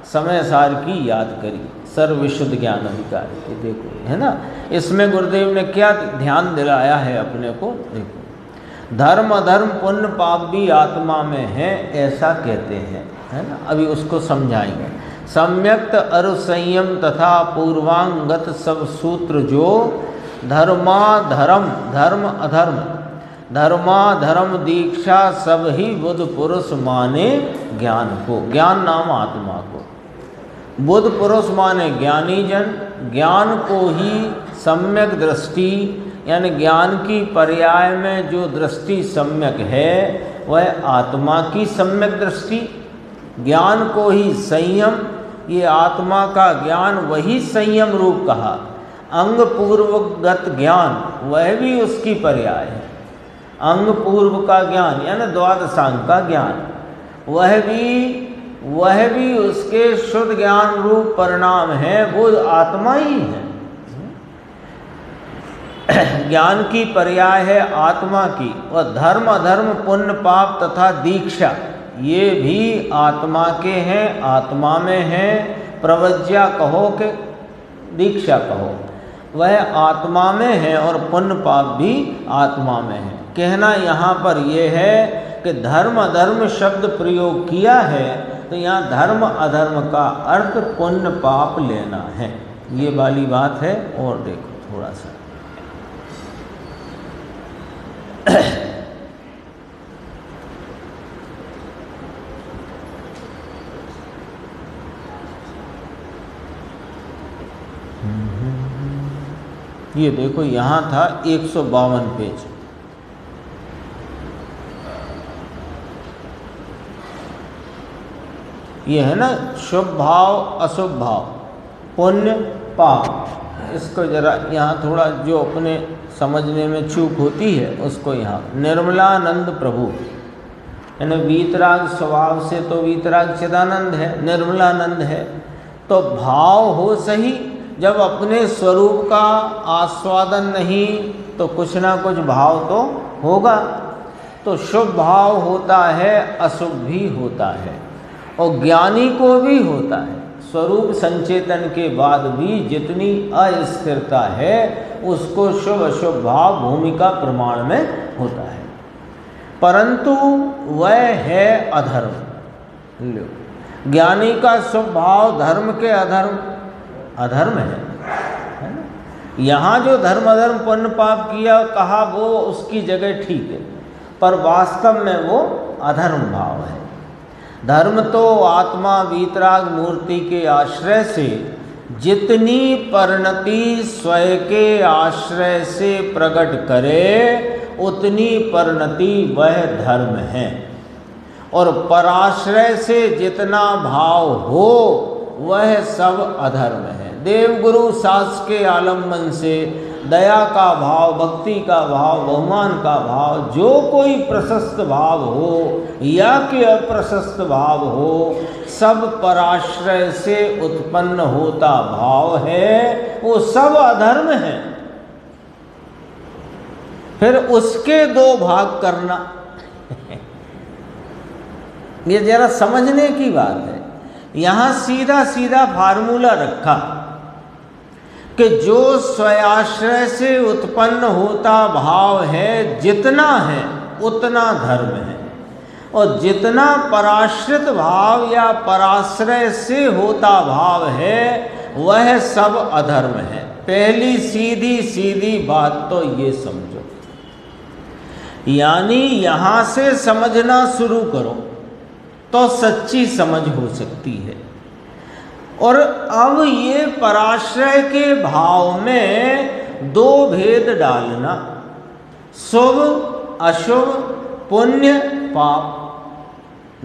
समय सार की याद करी, सर्वविशुद्ध ज्ञान अधिकार। ये देखो है ना, इसमें गुरुदेव ने क्या ध्यान दिलाया है अपने को। देखो धर्म अधर्म पुण्य पाप भी आत्मा में है, ऐसा कहते हैं, है ना। अभी उसको समझाएंगे। सम्यक्त अरुसंयम तथा पूर्वांगत सब सूत्र जो धर्माधर्म धर्म अधर्म धर्माधर्म दीक्षा सब ही बुद्ध पुरुष माने ज्ञान को, ज्ञान नाम आत्मा को। बुद्ध पुरुष माने ज्ञानी जन, ज्ञान को ही सम्यक दृष्टि, यानी ज्ञान की पर्याय में जो दृष्टि सम्यक है वह आत्मा की सम्यक दृष्टि। ज्ञान को ही संयम, ये आत्मा का ज्ञान वही संयम रूप कहा। अंग पूर्वगत ज्ञान वह भी उसकी पर्याय है। अंग पूर्व का ज्ञान यानी द्वादशांग का ज्ञान, वह भी उसके शुद्ध ज्ञान रूप परिणाम है, वो आत्मा ही है। ज्ञान की पर्याय है आत्मा की, और धर्म अधर्म पुण्य पाप तथा दीक्षा ये भी आत्मा के हैं, आत्मा में हैं। प्रवज्या कहो कि दीक्षा कहो, वह आत्मा में है और पुण्य पाप भी आत्मा में है। कहना यहाँ पर यह है कि धर्म अधर्म शब्द प्रयोग किया है तो यहाँ धर्म अधर्म का अर्थ पुण्य पाप लेना है, ये वाली बात है। और देखो थोड़ा सा ये देखो यहाँ था 152 पेज। ये है ना शुभ भाव अशुभ भाव पुण्य पाप, इसको जरा यहाँ थोड़ा जो अपने समझने में चूक होती है उसको यहाँ निर्मलानंद प्रभु यानी वीतराग स्वभाव से तो वीतराग चिदानंद है, निर्मलानंद है। तो भाव हो सही, जब अपने स्वरूप का आस्वादन नहीं तो कुछ ना कुछ भाव तो होगा। तो शुभ भाव होता है, अशुभ भी होता है, और ज्ञानी को भी होता है। स्वरूप संचेतन के बाद भी जितनी अस्थिरता है उसको शुभ अशुभ भाव भूमिका प्रमाण में होता है, परंतु वह है अधर्म। लो, ज्ञानी का शुभ भाव धर्म के अधर्म है ना? यहाँ जो धर्म अधर्म पुण्य पाप किया कहा वो उसकी जगह ठीक है, पर वास्तव में वो अधर्म भाव है। धर्म तो आत्मा वीतराग मूर्ति के आश्रय से जितनी परिणति स्वयं के आश्रय से प्रकट करे उतनी परिणति वह धर्म है, और पराश्रय से जितना भाव हो वह सब अधर्म है। देवगुरु सास के आलम्बन से दया का भाव, भक्ति का भाव, बहुमान का भाव, जो कोई प्रशस्त भाव हो या कि अप्रशस्त भाव हो, सब पराश्रय से उत्पन्न होता भाव है, वो सब अधर्म है। फिर उसके दो भाग करना ये जरा समझने की बात है। यहाँ सीधा सीधा फार्मूला रखा कि जो स्वयाश्रय से उत्पन्न होता भाव है जितना है उतना धर्म है, और जितना पराश्रित भाव या पराश्रय से होता भाव है वह सब अधर्म है। पहली सीधी सीधी बात तो ये समझो, यानी यहाँ से समझना शुरू करो तो सच्ची समझ हो सकती है। और अब ये पराश्रय के भाव में दो भेद डालना, शुभ अशुभ पुण्य पाप,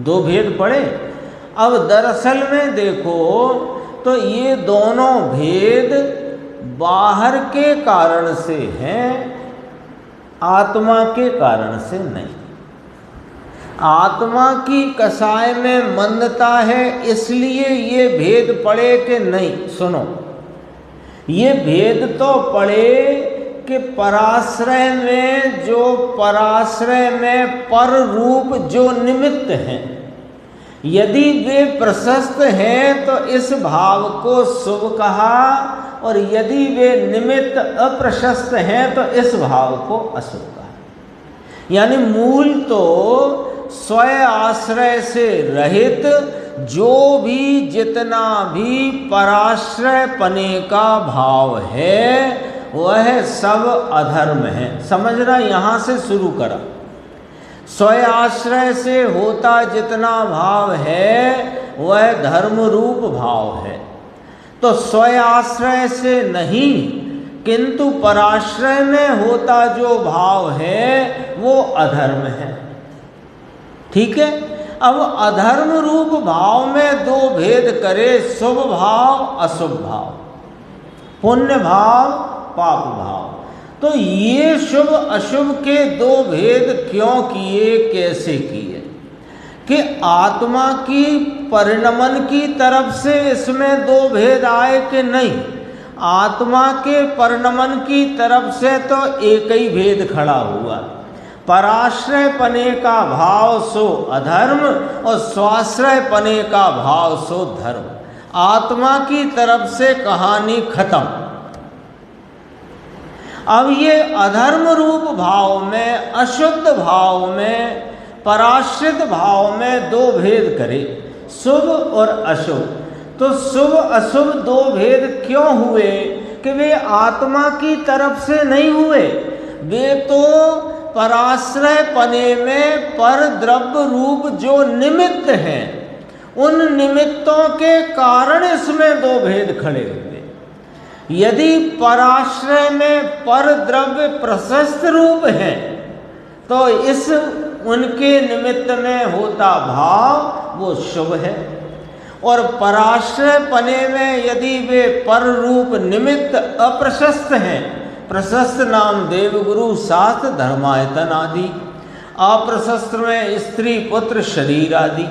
दो भेद पड़े। अब दरअसल में देखो तो ये दोनों भेद बाहर के कारण से हैं, आत्मा के कारण से नहीं। आत्मा की कसाय में मंदता है इसलिए ये भेद पड़े कि नहीं। सुनो, ये भेद तो पड़े कि पराश्रय में जो पराश्रय में पर रूप जो निमित्त हैं, यदि वे प्रशस्त हैं तो इस भाव को शुभ कहा, और यदि वे निमित्त अप्रशस्त हैं तो इस भाव को अशुभ कहा। यानी मूल तो स्वयं आश्रय से रहित जो भी जितना भी पराश्रय पने का भाव है वह सब अधर्म है। समझना यहाँ से शुरू करा। स्वयं आश्रय से होता जितना भाव है वह धर्म रूप भाव है, तो स्वयं आश्रय से नहीं किंतु पराश्रय में होता जो भाव है वो अधर्म है। ठीक है। अब अधर्म रूप भाव में दो भेद करे, शुभ भाव अशुभ भाव, पुण्य भाव पाप भाव। तो ये शुभ अशुभ के दो भेद क्यों किए, कैसे किए? कि आत्मा की परिणमन की तरफ से इसमें दो भेद आए कि नहीं? आत्मा के परिणमन की तरफ से तो एक ही भेद खड़ा हुआ, पराश्रय पने का भाव सो अधर्म और स्वाश्रय पने का भाव सो धर्म। आत्मा की तरफ से कहानी खत्म। अब ये अधर्म रूप भाव में, अशुद्ध भाव में, पराश्रित भाव में दो भेद करे, शुभ और अशुभ। तो शुभ अशुभ दो भेद क्यों हुए? कि वे आत्मा की तरफ से नहीं हुए, वे तो पराश्रय पने में पर द्रव्य रूप जो निमित्त हैं, उन निमित्तों के कारण इसमें दो भेद खड़े हुए। यदि पराश्रय में पर द्रव्य प्रशस्त रूप है तो इस उनके निमित्त में होता भाव वो शुभ है, और पराश्रय पने में यदि वे पर रूप निमित्त अप्रशस्त हैं, प्रशस्त नाम देवगुरु शास्त्र धर्मायतन आदि, अप्रशस्त में स्त्री पुत्र शरीर आदि,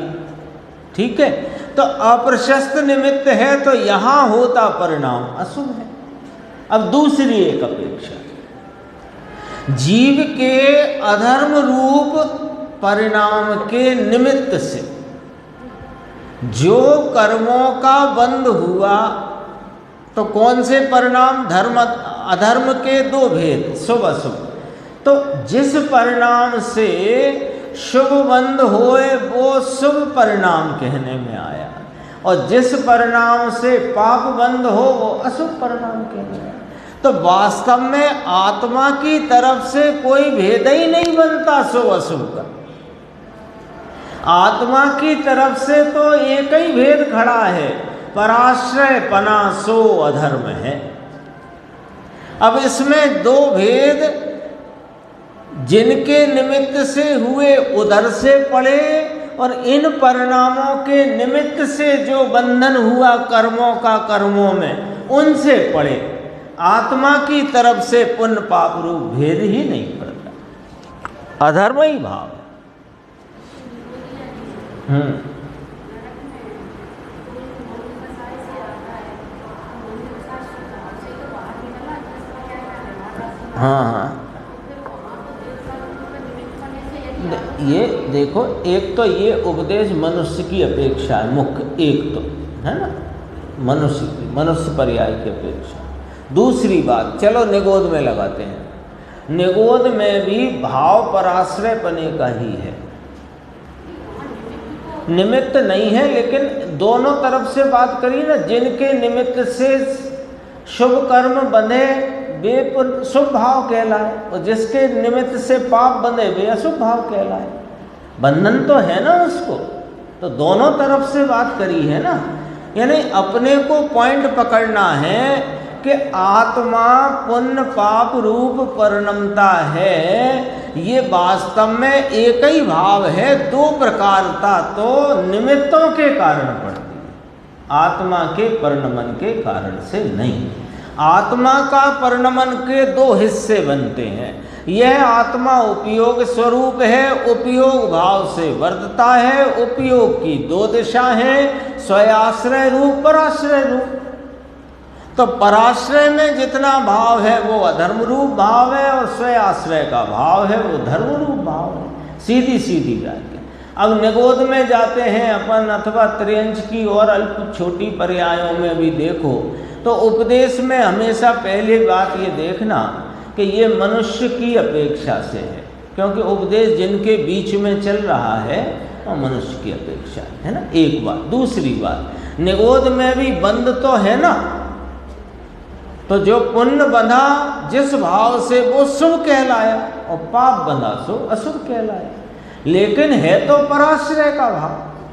ठीक है। तो अप्रशस्त निमित्त है तो यहाँ होता परिणाम अशुभ है। अब दूसरी एक अपेक्षा, जीव के अधर्म रूप परिणाम के निमित्त से जो कर्मों का बंध हुआ, तो कौन से परिणाम? धर्म अधर्म के दो भेद, शुभ अशुभ। तो जिस परिणाम से शुभ बंध होए वो शुभ परिणाम कहने में आया, और जिस परिणाम से पाप बंध हो वो अशुभ परिणाम कहने में आया। तो वास्तव में आत्मा की तरफ से कोई भेद ही नहीं बनता शुभ अशुभ का। आत्मा की तरफ से तो एक ही भेद खड़ा है, पराश्रय पना सो अधर्म है। अब इसमें दो भेद जिनके निमित्त से हुए उधर से पड़े, और इन परिणामों के निमित्त से जो बंधन हुआ कर्मों का कर्मों में, उनसे पड़े। आत्मा की तरफ से पुण्य पाप रूप भेद ही नहीं पड़ता, अधर्म ही भाव। हाँ, ये देखो, एक तो ये उपदेश मनुष्य की अपेक्षा है मुख्य, एक तो है ना मनुष्य पर्याय की अपेक्षा। दूसरी बात, चलो निगोद में लगाते हैं। निगोद में भी भाव पराश्रय पने का ही है, निमित्त नहीं है, लेकिन दोनों तरफ से बात करी ना। जिनके निमित्त से शुभ कर्म बंधे वे शुभ भाव कहलाए, और जिसके निमित्त से पाप बंधे वे अशुभ भाव कहलाए। बंधन तो है ना उसको, तो दोनों तरफ से बात करी है ना। यानी अपने को पॉइंट पकड़ना है कि आत्मा पुण्य पाप रूप परिणमता है, ये वास्तव में एक ही भाव है। दो प्रकारता तो निमित्तों के कारण पड़ती है, आत्मा के परिणमन के कारण से नहीं। आत्मा का परिणमन के दो हिस्से बनते हैं। यह आत्मा उपयोग स्वरूप है, उपयोग भाव से वर्तता है। उपयोग की दो दिशा है, स्वयाश्रय रूप, पराश्रय रूप। तो पराश्रय में जितना भाव है वो अधर्म रूप भाव है, और स्वयाश्रय का भाव है वो धर्म रूप भाव है। सीधी सीधी जाके अब निगोद में जाते हैं अपन, अथवा त्रियंच की और अल्प छोटी पर्यायों में भी देखो, तो उपदेश में हमेशा पहले बात ये देखना कि ये मनुष्य की अपेक्षा से है, क्योंकि उपदेश जिनके बीच में चल रहा है वो मनुष्य की अपेक्षा है ना, एक बात। दूसरी बात, निगोद में भी बंध तो है ना, तो जो पुण्य बंधा जिस भाव से वो शुभ कहलाया, और पाप बंधा सो अशुभ कहलाया, लेकिन है तो पराश्रय का भाव।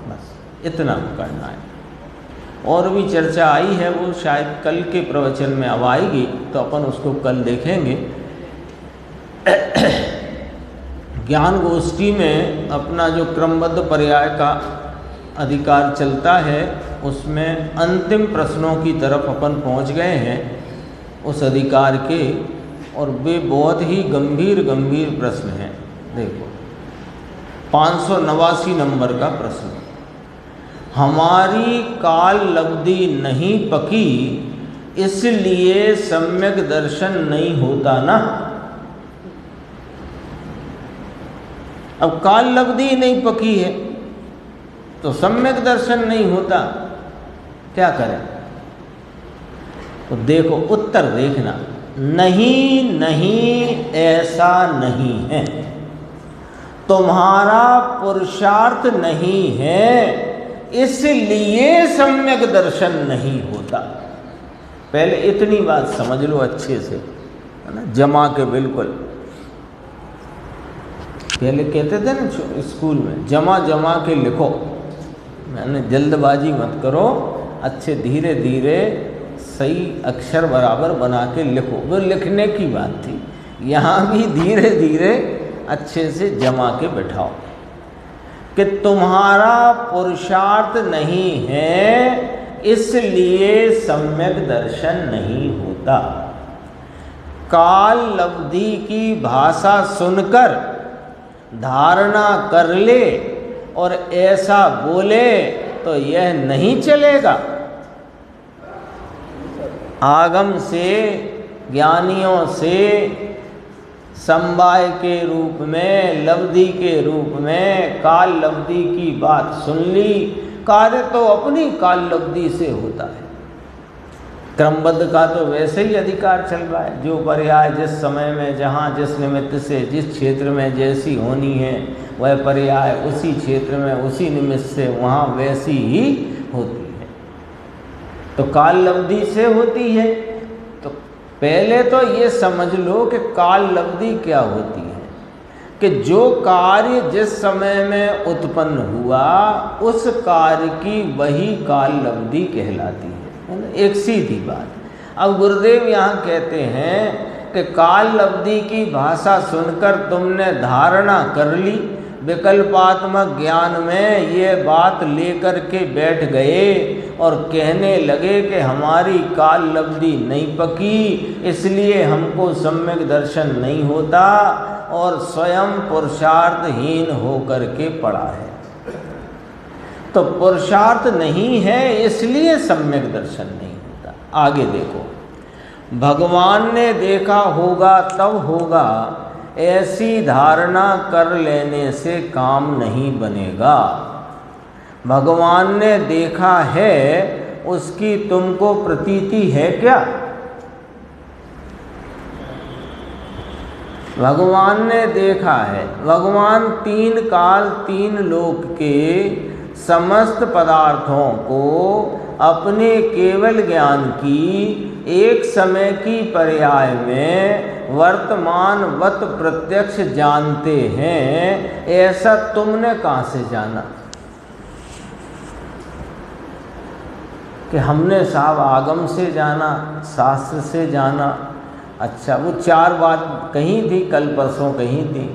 बस इतना करना है। और भी चर्चा आई है, वो शायद कल के प्रवचन में अब आएगी, तो अपन उसको कल देखेंगे। ज्ञान गोष्ठी में अपना जो क्रमबद्ध पर्याय का अधिकार चलता है, उसमें अंतिम प्रश्नों की तरफ अपन पहुंच गए हैं उस अधिकार के, और वे बहुत ही गंभीर गंभीर प्रश्न हैं। देखो 589 नंबर का प्रश्न, हमारी काल लब्धि नहीं पकी इसलिए सम्यक दर्शन नहीं होता ना। अब काल लब्धि नहीं पकी है तो सम्यक दर्शन नहीं होता, क्या करें? तो देखो उत्तर देखना, नहीं नहीं ऐसा नहीं है, तुम्हारा पुरुषार्थ नहीं है इसलिए सम्यक दर्शन नहीं होता। पहले इतनी बात समझ लो अच्छे से, है ना, जमा के बिल्कुल। पहले कहते थे ना स्कूल में, जमा जमा के लिखो, मैंने जल्दबाजी मत करो, अच्छे धीरे धीरे सही अक्षर बराबर बना के लिखो। वो लिखने की बात थी, यहाँ भी धीरे धीरे अच्छे से जमा के बैठाओ कि तुम्हारा पुरुषार्थ नहीं है इसलिए सम्यक दर्शन नहीं होता। काल लब्धि की भाषा सुनकर धारणा कर ले और ऐसा बोले तो यह नहीं चलेगा। आगम से, ज्ञानियों से समवाय के रूप में, लब्धि के रूप में काल लब्धि की बात सुन ली, कार्य तो अपनी काल लब्धि से होता है। क्रमबद्ध का तो वैसे ही अधिकार चल रहा है, जो पर्याय जिस समय में जहाँ जिस निमित्त से जिस क्षेत्र में जैसी होनी है वह पर्याय उसी क्षेत्र में उसी निमित्त से वहाँ वैसी ही होती है, तो काल लब्धि से होती है। तो पहले तो ये समझ लो कि काल लब्धि क्या होती है, कि जो कार्य जिस समय में उत्पन्न हुआ उस कार्य की वही काल लब्धि कहलाती है ना, एक सीधी बात। अब गुरुदेव यहाँ कहते हैं कि काल लब्धि की भाषा सुनकर तुमने धारणा कर ली, विकल्पात्मक ज्ञान में ये बात लेकर के बैठ गए और कहने लगे कि हमारी काल लब्धि नहीं पकी इसलिए हमको सम्यक दर्शन नहीं होता, और स्वयं पुरुषार्थहीन होकर के पड़ा है। तो पुरुषार्थ नहीं है इसलिए सम्यक दर्शन नहीं होता। आगे देखो, भगवान ने देखा होगा तब होगा, ऐसी धारणा कर लेने से काम नहीं बनेगा। भगवान ने देखा है उसकी तुमको प्रतीति है क्या? भगवान ने देखा है, भगवान तीन काल तीन लोक के समस्त पदार्थों को अपने केवल ज्ञान की एक समय की पर्याय में वर्तमानवत प्रत्यक्ष जानते हैं। ऐसा तुमने कहाँ से जाना कि हमने साहब आगम से जाना, शास्त्र से जाना? अच्छा, वो चार बात कहीं थी, कल परसों कहीं थी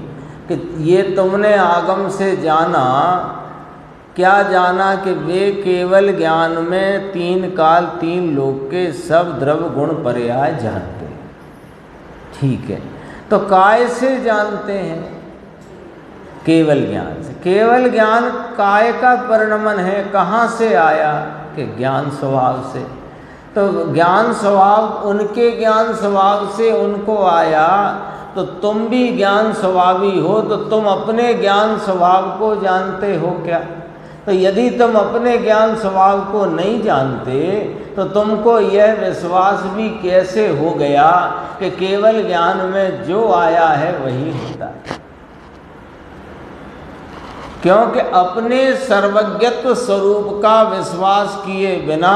कि ये तुमने आगम से जाना, क्या जाना कि वे केवल ज्ञान में तीन काल तीन लोक के सब द्रव्य गुण पर्याय जानते हैं। ठीक है, तो काय से जानते हैं? केवल ज्ञान से। केवल ज्ञान काय का परिणमन है, कहाँ से आया? कि ज्ञान स्वभाव से। तो ज्ञान स्वभाव, उनके ज्ञान स्वभाव से उनको आया, तो तुम भी ज्ञान स्वभावी हो, तो तुम अपने ज्ञान स्वभाव को जानते हो क्या? तो यदि तुम अपने ज्ञान स्वभाव को नहीं जानते तो तुमको यह विश्वास भी कैसे हो गया कि केवल ज्ञान में जो आया है वही होता है? क्योंकि अपने सर्वज्ञत्व स्वरूप का विश्वास किए बिना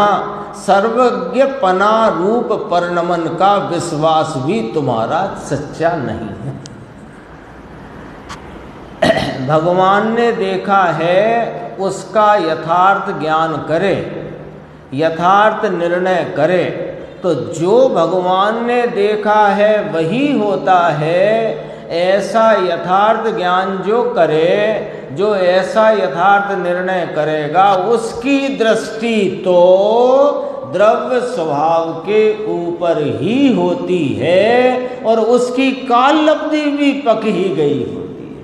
सर्वज्ञपना रूप परिणमन का विश्वास भी तुम्हारा सच्चा नहीं है। भगवान ने देखा है उसका यथार्थ ज्ञान करे, यथार्थ निर्णय करे, तो जो भगवान ने देखा है वही होता है। ऐसा यथार्थ ज्ञान जो करे, जो ऐसा यथार्थ निर्णय करेगा, उसकी दृष्टि तो द्रव्य स्वभाव के ऊपर ही होती है और उसकी काल लब्धि भी पक ही गई होती है।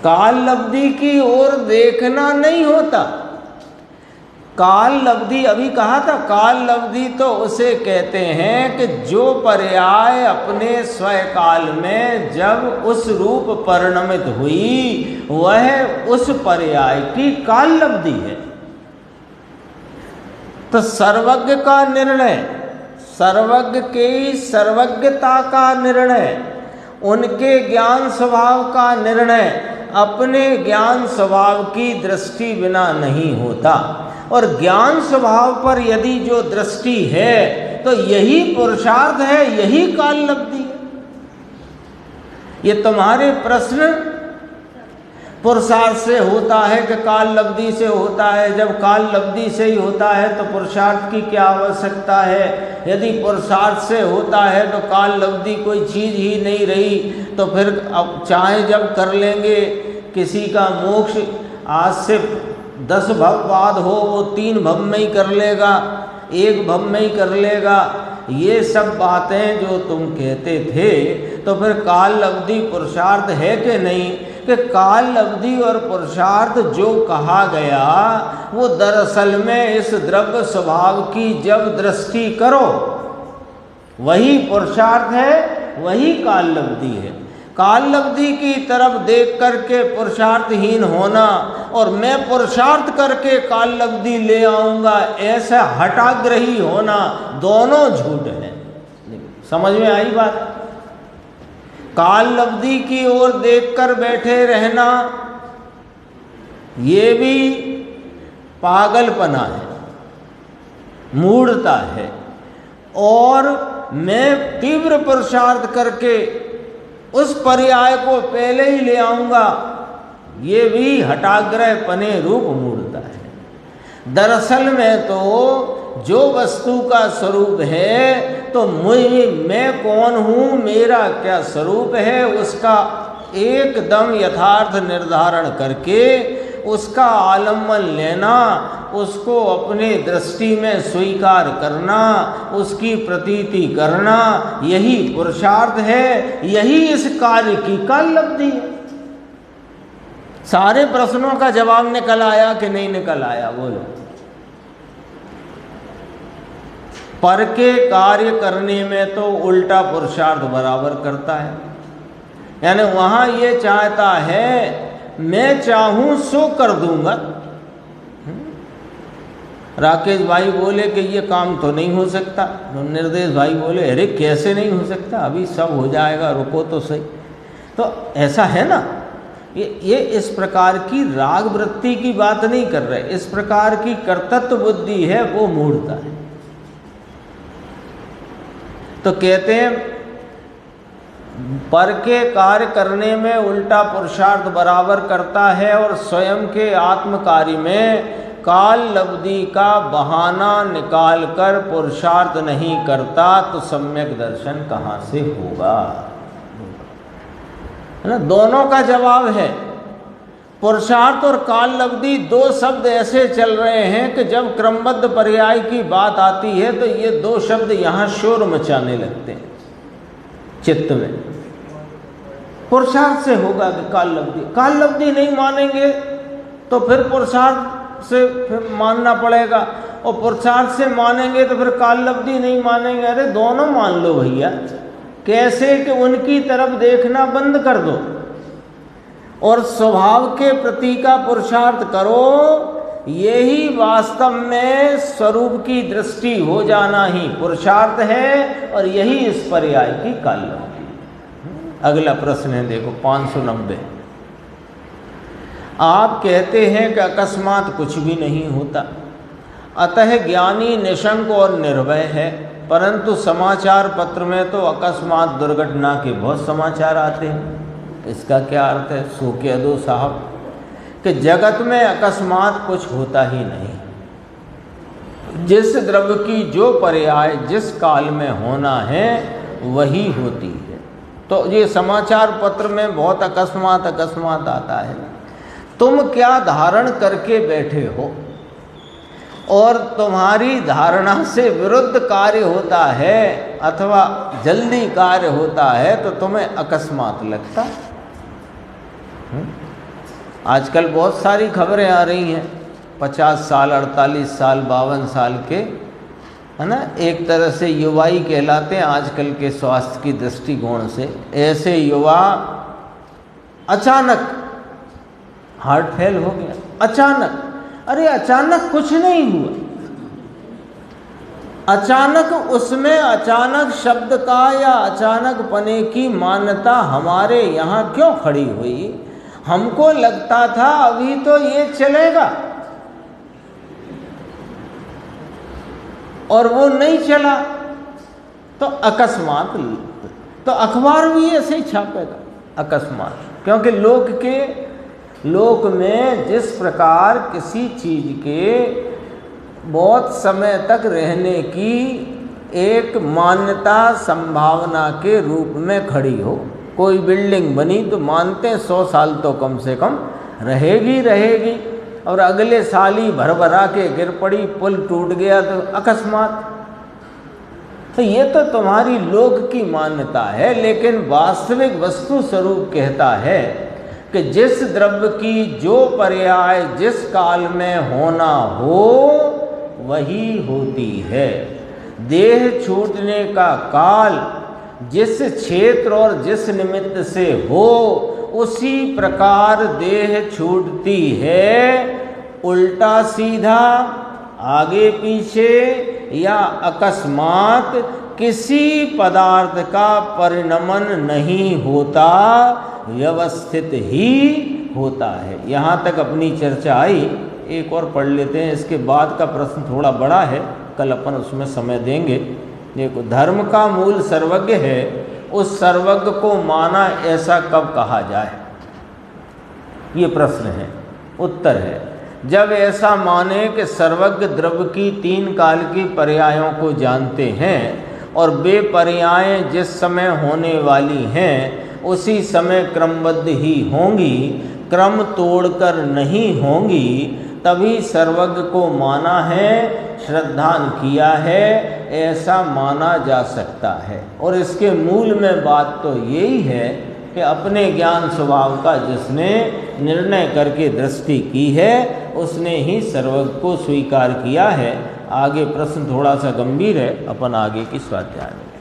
काल लब्धि की ओर देखना नहीं होता। काल लब्धि, अभी कहा था, काल लब्धि तो उसे कहते हैं कि जो पर्याय अपने स्वकाल में जब उस रूप परिणमित हुई वह उस पर्याय की काल लब्धि है। तो सर्वज्ञ का निर्णय, सर्वज्ञ की सर्वज्ञता का निर्णय, उनके ज्ञान स्वभाव का निर्णय अपने ज्ञान स्वभाव की दृष्टि बिना नहीं होता। और ज्ञान स्वभाव पर यदि जो दृष्टि है तो यही पुरुषार्थ है, यही काल लब्धि है। ये तुम्हारे प्रश्न पुरुषार्थ से होता है कि काल लब्धि से होता है, जब काल लब्धि से ही होता है तो पुरुषार्थ की क्या आवश्यकता है। यदि पुरुषार्थ से होता है तो काल लब्धि कोई चीज़ ही नहीं रही, तो फिर अब चाहे जब कर लेंगे किसी का मोक्ष आज से 10 भव बाद हो, वो 3 भव में ही कर लेगा, 1 भव में ही कर लेगा। ये सब बातें जो तुम कहते थे, तो फिर काल लब्धि पुरुषार्थ है कि नहीं? कि काल लब्धि और पुरुषार्थ जो कहा गया वो दरअसल में इस द्रव्य स्वभाव की जब दृष्टि करो वही पुरुषार्थ है, वही काल लब्धि है। काल लब्धि की तरफ देख करके पुरुषार्थहीन होना और मैं पुरुषार्थ करके काल लब्धि ले आऊँगा ऐसा हठाग्रही होना, दोनों झूठ है। समझ में आई बात? काल लब्धि की ओर देखकर बैठे रहना ये भी पागलपना है, मूढ़ता है। और मैं तीव्र पुरुषार्थ करके उस पर्याय को पहले ही ले आऊँगा, ये भी हठाग्रह पने रूप मूढ़ता है। दरअसल में तो जो वस्तु का स्वरूप है तो मैं कौन हूँ, मेरा क्या स्वरूप है, उसका एकदम यथार्थ निर्धारण करके उसका आलम्बन लेना, उसको अपने दृष्टि में स्वीकार करना, उसकी प्रतीति करना, यही पुरुषार्थ है, यही इस कार्य की काल लब्धि है। सारे प्रश्नों का जवाब निकल आया कि नहीं निकल आया? बोलो। पर के कार्य करने में तो उल्टा पुरुषार्थ बराबर करता है। यानी वहाँ ये चाहता है मैं चाहूँ सो कर दूंगा। राकेश भाई बोले कि ये काम तो नहीं हो सकता, निर्देश भाई बोले अरे कैसे नहीं हो सकता, अभी सब हो जाएगा, रुको तो सही। तो ऐसा है ना, ये इस प्रकार की राग वृत्ति की बात नहीं कर रहे, इस प्रकार की कर्तृत्व बुद्धि है, वो मूढ़ता है। तो कहते हैं पर के कार्य करने में उल्टा पुरुषार्थ बराबर करता है और स्वयं के आत्म कार्य में काल लब्धि का बहाना निकालकर पुरुषार्थ नहीं करता तो सम्यक दर्शन कहाँ से होगा? है ना, दोनों का जवाब है। पुरुषार्थ और काल लब्धि दो शब्द ऐसे चल रहे हैं कि जब क्रमबद्ध पर्याय की बात आती है तो ये दो शब्द यहाँ शोर मचाने लगते हैं चित्त में। पुरुषार्थ से होगा कि काल लब्धि, काल लब्धि नहीं मानेंगे तो फिर पुरुषार्थ से फिर मानना पड़ेगा, और पुरुषार्थ से मानेंगे तो फिर काल लब्धि नहीं मानेंगे। अरे दोनों मान लो भैया, कैसे कि उनकी तरफ देखना बंद कर दो और स्वभाव के प्रति का पुरुषार्थ करो। यही वास्तव में स्वरूप की दृष्टि हो जाना ही पुरुषार्थ है और यही इस पर्याय की काल लब्धि। अगला प्रश्न है, देखो 590। आप कहते हैं कि अकस्मात कुछ भी नहीं होता, अतः ज्ञानी निशंक और निर्भय है, परंतु समाचार पत्र में तो अकस्मात दुर्घटना के बहुत समाचार आते हैं। इसका क्या अर्थ है? सो कह दो साहब कि जगत में अकस्मात कुछ होता ही नहीं। जिस द्रव्य की जो पर्याय जिस काल में होना है वही होती है। तो ये समाचार पत्र में बहुत अकस्मात अकस्मात आता है। तुम क्या धारण करके बैठे हो? और तुम्हारी धारणा से विरुद्ध कार्य होता है अथवा जल्दी कार्य होता है तो तुम्हें अकस्मात लगता। आजकल बहुत सारी खबरें आ रही हैं, 50 साल 48 साल 52 साल के, है ना, एक तरह से युवाई कहलाते हैं आजकल के स्वास्थ्य की दृष्टिकोण से। ऐसे युवा अचानक हार्ट फेल हो गया, अचानक। अरे अचानक कुछ नहीं हुआ, अचानक उसमें अचानक शब्द का या अचानक पने की मान्यता हमारे यहाँ क्यों खड़ी हुई? हमको लगता था अभी तो ये चलेगा और वो नहीं चला, तो अकस्मात। तो अखबार भी ऐसे ही छापेगा अकस्मात, क्योंकि लोक में जिस प्रकार किसी चीज के बहुत समय तक रहने की एक मान्यता संभावना के रूप में खड़ी हो, कोई बिल्डिंग बनी तो मानते हैं 100 साल तो कम से कम रहेगी, और अगले साल ही भरभरा के गिर पड़ी, पुल टूट गया तो अकस्मात। तो ये तो तुम्हारी लोक की मान्यता है, लेकिन वास्तविक वस्तु स्वरूप कहता है कि जिस द्रव्य की जो पर्याय जिस काल में होना हो वही होती है। देह छूटने का काल जिस क्षेत्र और जिस निमित्त से हो उसी प्रकार देह छूटती है, उल्टा सीधा, आगे पीछे या अकस्मात किसी पदार्थ का परिणमन नहीं होता, व्यवस्थित ही होता है। यहाँ तक अपनी चर्चा आई। एक और पढ़ लेते हैं, इसके बाद का प्रश्न थोड़ा बड़ा है, कल अपन उसमें समय देंगे। देखो, धर्म का मूल सर्वज्ञ है, उस सर्वज्ञ को माना ऐसा कब कहा जाए? ये प्रश्न है। उत्तर है, जब ऐसा माने कि सर्वज्ञ द्रव्य की 3 काल की पर्यायों को जानते हैं और वे पर्यायें जिस समय होने वाली हैं उसी समय क्रमबद्ध ही होंगी, क्रम तोड़कर नहीं होंगी, तभी सर्वज्ञ को माना है, श्रद्धान किया है, ऐसा माना जा सकता है। और इसके मूल में बात तो यही है कि अपने ज्ञान स्वभाव का जिसने निर्णय करके दृष्टि की है उसने ही सर्वज्ञ को स्वीकार किया है। आगे प्रश्न थोड़ा सा गंभीर है, अपन आगे की स्वाध्याय में